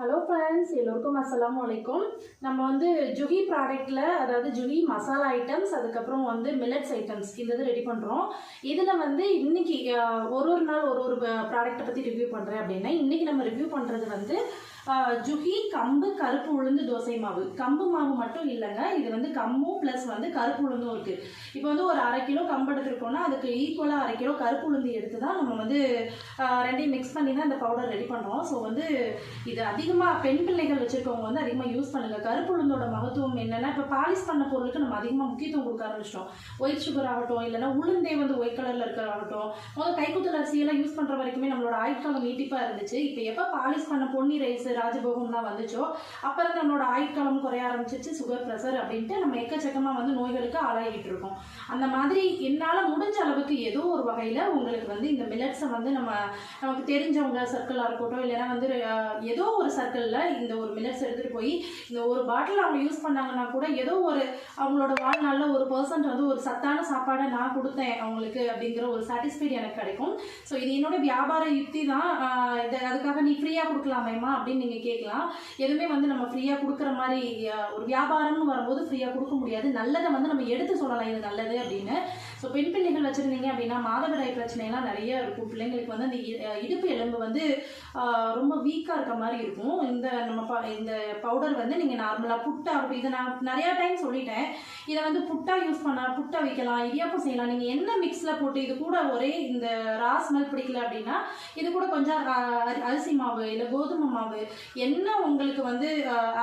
Hello friends, எல்லோருக்கும் அஸ்ஸலாமு அலைக்கும். நம்ம வந்து ஜுஹி ப்ராடக்ட்டில், அதாவது ஜுஹி மசாலா ஐட்டம்ஸ், அதுக்கப்புறம் வந்து மில்லட்ஸ் ஐட்டம்ஸ் இந்த இது ரெடி பண்ணுறோம். இதில் வந்து இன்றைக்கி ஒரு நாள் ஒரு ப்ராடக்ட்டை பற்றி ரிவ்யூ பண்ணுறேன் அப்படின்னா, இன்றைக்கி நம்ம ரிவ்யூ பண்ணுறது வந்து ஜுஹி கம்பு கருப்பு உளுந்து தோசை மாவு. கம்பு மாவு மட்டும் இல்லைங்க, இது வந்து கம்பும் ப்ளஸ் வந்து கருப்பு உளுந்தும் இருக்குது. இப்போ வந்து ஒரு 1/2 கிலோ கம்பு எடுத்துருக்கோன்னா அதுக்கு ஈக்குவலாக 1/2 கிலோ கருப்பு உளுந்து எடுத்து தான் நம்ம வந்து ரெண்டையும் மிக்ஸ் பண்ணி தான் இந்த பவுடர் ரெடி பண்ணுறோம். ஸோ வந்து இது அதிகமாக பெண் பிள்ளைகள் வச்சுருக்கவங்க வந்து அதிகமாக யூஸ் பண்ணுங்கள். கருப்பு உளுந்தோட மகத்துவம் என்னென்னா, இப்போ பாலிஷ் பண்ண பொருளுக்கு நம்ம அதிகமாக முக்கியத்துவம் கொடுக்க ஆரம்பிச்சிட்டோம். ஒயிட் சுகர் ஆகட்டும், இல்லைனா உளுந்தே வந்து ஒயிட் கலரில் இருக்கிறாகட்டும், முதல்ல கைக்குத்தல் அரிசியெல்லாம் யூஸ் பண்ணுற வரைக்குமே நம்மளோட ஆயுட்காலம் நீட்டிப்பாக இருந்துச்சு. இப்போ எப்போ பாலிஷ் பண்ண பொன்னி ரைஸ் ராஜபோகம்லாம் வந்துச்சோ அப்புறம் நம்மளோட ஆயுட்காலம் குறைய ஆரம்பிச்சிச்சு. சுகர் ப்ரெஷர் அப்படின்ட்டு நம்ம எக்கச்சக்கமாக வந்து நோய்களுக்கு ஆளாகிட்டு இருக்கோம். அந்த மாதிரி என்னால் முடிஞ்ச அளவுக்கு ஏதோ ஒரு வகையில் உங்களுக்கு வந்து இந்த மில்லட்ஸை வந்து நமக்கு தெரிஞ்சவங்க சர்க்கிளாக இருக்கட்டும், இல்லைன்னா வந்து ஏதோ ஒரு சர்க்கிளில் இந்த ஒரு மில்லட்ஸ் எடுத்துகிட்டு போய் இந்த ஒரு பாட்டில் அவங்க யூஸ் பண்ணாங்கன்னா கூட ஏதோ ஒரு அவங்களோட வாழ்நாளில் ஒரு பர்சன்ட் வந்து ஒரு சத்தான சாப்பாடை நான் கொடுத்தேன் அவங்களுக்கு அப்படிங்கிற ஒரு சாட்டிஸ்ஃபைடு எனக்கு கிடைக்கும். ஸோ இது என்னோட வியாபார யுக்தி தான். அதுக்காக நீ ஃப்ரீயாக கொடுக்கலாமேம்மா அப்படின்னு நீங்கள் கேட்கலாம். எதுவுமே வந்து நம்ம ஃப்ரீயாக கொடுக்குற மாதிரி ஒரு வியாபாரம்னு வரும்போது ஃப்ரீயாக கொடுக்க முடியாது. நல்லதை வந்து நம்ம எடுத்து சொல்லலாம் இது நல்லது அப்படின்னு. ஸோ பெண் பிள்ளைகள் வச்சுருந்தீங்க அப்படின்னா மாதவிடாய் பிரச்சனைலாம் நிறைய இருக்கும். பிள்ளைங்களுக்கு வந்து அந்த இடுப்பு எலும்பு வந்து ரொம்ப வீக்காக இருக்க மாதிரி இருக்கும். இந்த பவுடர் வந்து நீங்கள் நார்மலாக புட்டா, இதை நான் நிறையா டைம் சொல்லிட்டேன். இதை வந்து புட்டா யூஸ் பண்ணால் புட்டா வைக்கலாம், இடியாப்பம் செய்யலாம். நீங்கள் என்ன மிக்ஸில் போட்டு இது கூட ஒரே இந்த ரா ஸ்மெல் பிடிக்கல அப்படின்னா இது கூட கொஞ்சம் அரிசி மாவு இல்லை கோதுமை மாவு என்ன உங்களுக்கு வந்து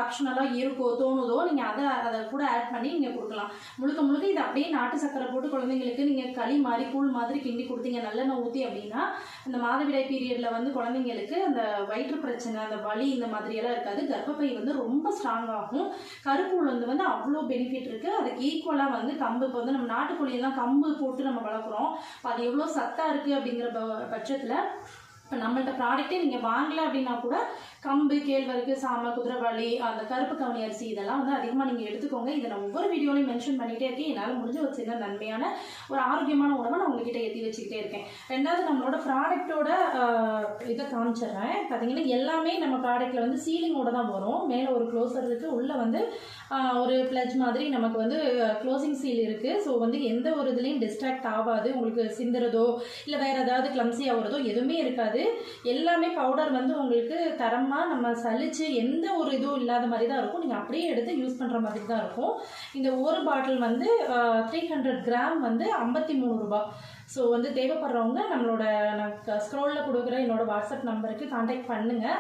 ஆப்ஷனலாக இருக்கோ தோணுதோ நீங்கள் அதை கூட ஆட் பண்ணி நீங்கள் கொடுக்கலாம். முழுக்க முழுக்க இதை அப்படியே நாட்டு சக்கரை போட்டு குழந்தைங்களுக்கு நீங்கள் களி மாதிரி கூழ் மாதிரி கிண்டி கொடுத்தீங்க நல்லெண்ணெய் ஊற்றி அப்படின்னா இந்த மாதவிடாய் பீரியடில் வந்து குழந்தைங்களுக்கு அந்த வயிற்று பிரச்சனை, அந்த வலி இந்த மாதிரியெல்லாம் இருக்காது. கர்ப்பப்பை வந்து ரொம்ப ஸ்ட்ராங் ஆகும். கருப்பு உளுந்து வந்து அவ்வளோ பெனிஃபிட் இருக்குது. அதுக்கு ஈக்குவலாக வந்து கம்பு, இப்போ வந்து நம்ம நாட்டுக்கோழியெல்லாம் கம்பு போட்டு நம்ம வளர்க்குறோம். அது எவ்வளோ சத்தாக இருக்குது அப்படிங்கிற பட்சத்தில் இப்போ நம்மள்ட்ட ப்ராடக்ட்டே நீங்கள் வாங்கலை அப்படின்னா கூட கம்பு, கேழ்வரகு, சாமை, குதிரைவாளி, அந்த கருப்பு கவனி அரிசி இதெல்லாம் வந்து அதிகமாக நீங்கள் எடுத்துக்கோங்க. இதை நான் ஒவ்வொரு வீடியோலையும் மென்ஷன் பண்ணிகிட்டே இருக்கேன். என்னால் முடிஞ்ச ஒரு சின்ன நன்மையான ஒரு ஆரோக்கியமான உணவை நான் உங்ககிட்ட ஏற்றி வச்சுக்கிட்டே இருக்கேன். ரெண்டாவது நம்மளோட ப்ராடக்டோட இதை காமிச்சிடுறேன். பார்த்தீங்கன்னா எல்லாமே நம்ம ப்ராடக்ட்டில் வந்து சீலிங்கோட தான் வரும். மேலே ஒரு க்ளோசர் இருக்குது, உள்ளே வந்து ஒரு ப்ளஜ் மாதிரி நமக்கு வந்து க்ளோசிங் சீல் இருக்குது. ஸோ வந்து எந்த ஒரு இதுலேயும் டிஸ்ட்ராக்ட் ஆகாது. உங்களுக்கு சிந்துறதோ இல்லை வேறு ஏதாவது கிளம்ஸி ஆகுறதோ எதுவுமே இருக்காது. எல்லாமே பவுடர் வந்து உங்களுக்கு தரமாக நம்ம சலிச்சு எந்த ஒரு இதுவும் இல்லாத மாதிரி தான் இருக்கும். நீங்கள் அப்படியே எடுத்து யூஸ் பண்ணுற மாதிரி தான் இருக்கும். இந்த ஒரு பாட்டில் வந்து 300 கிராம் வந்து 53 ரூபா. ஸோ வந்து தேவைப்படுறவங்க நம்மளோட நான் ஸ்க்ரோலில் கொடுக்குற என்னோடய வாட்ஸ்அப் நம்பருக்கு கான்டாக்ட் பண்ணுங்கள்.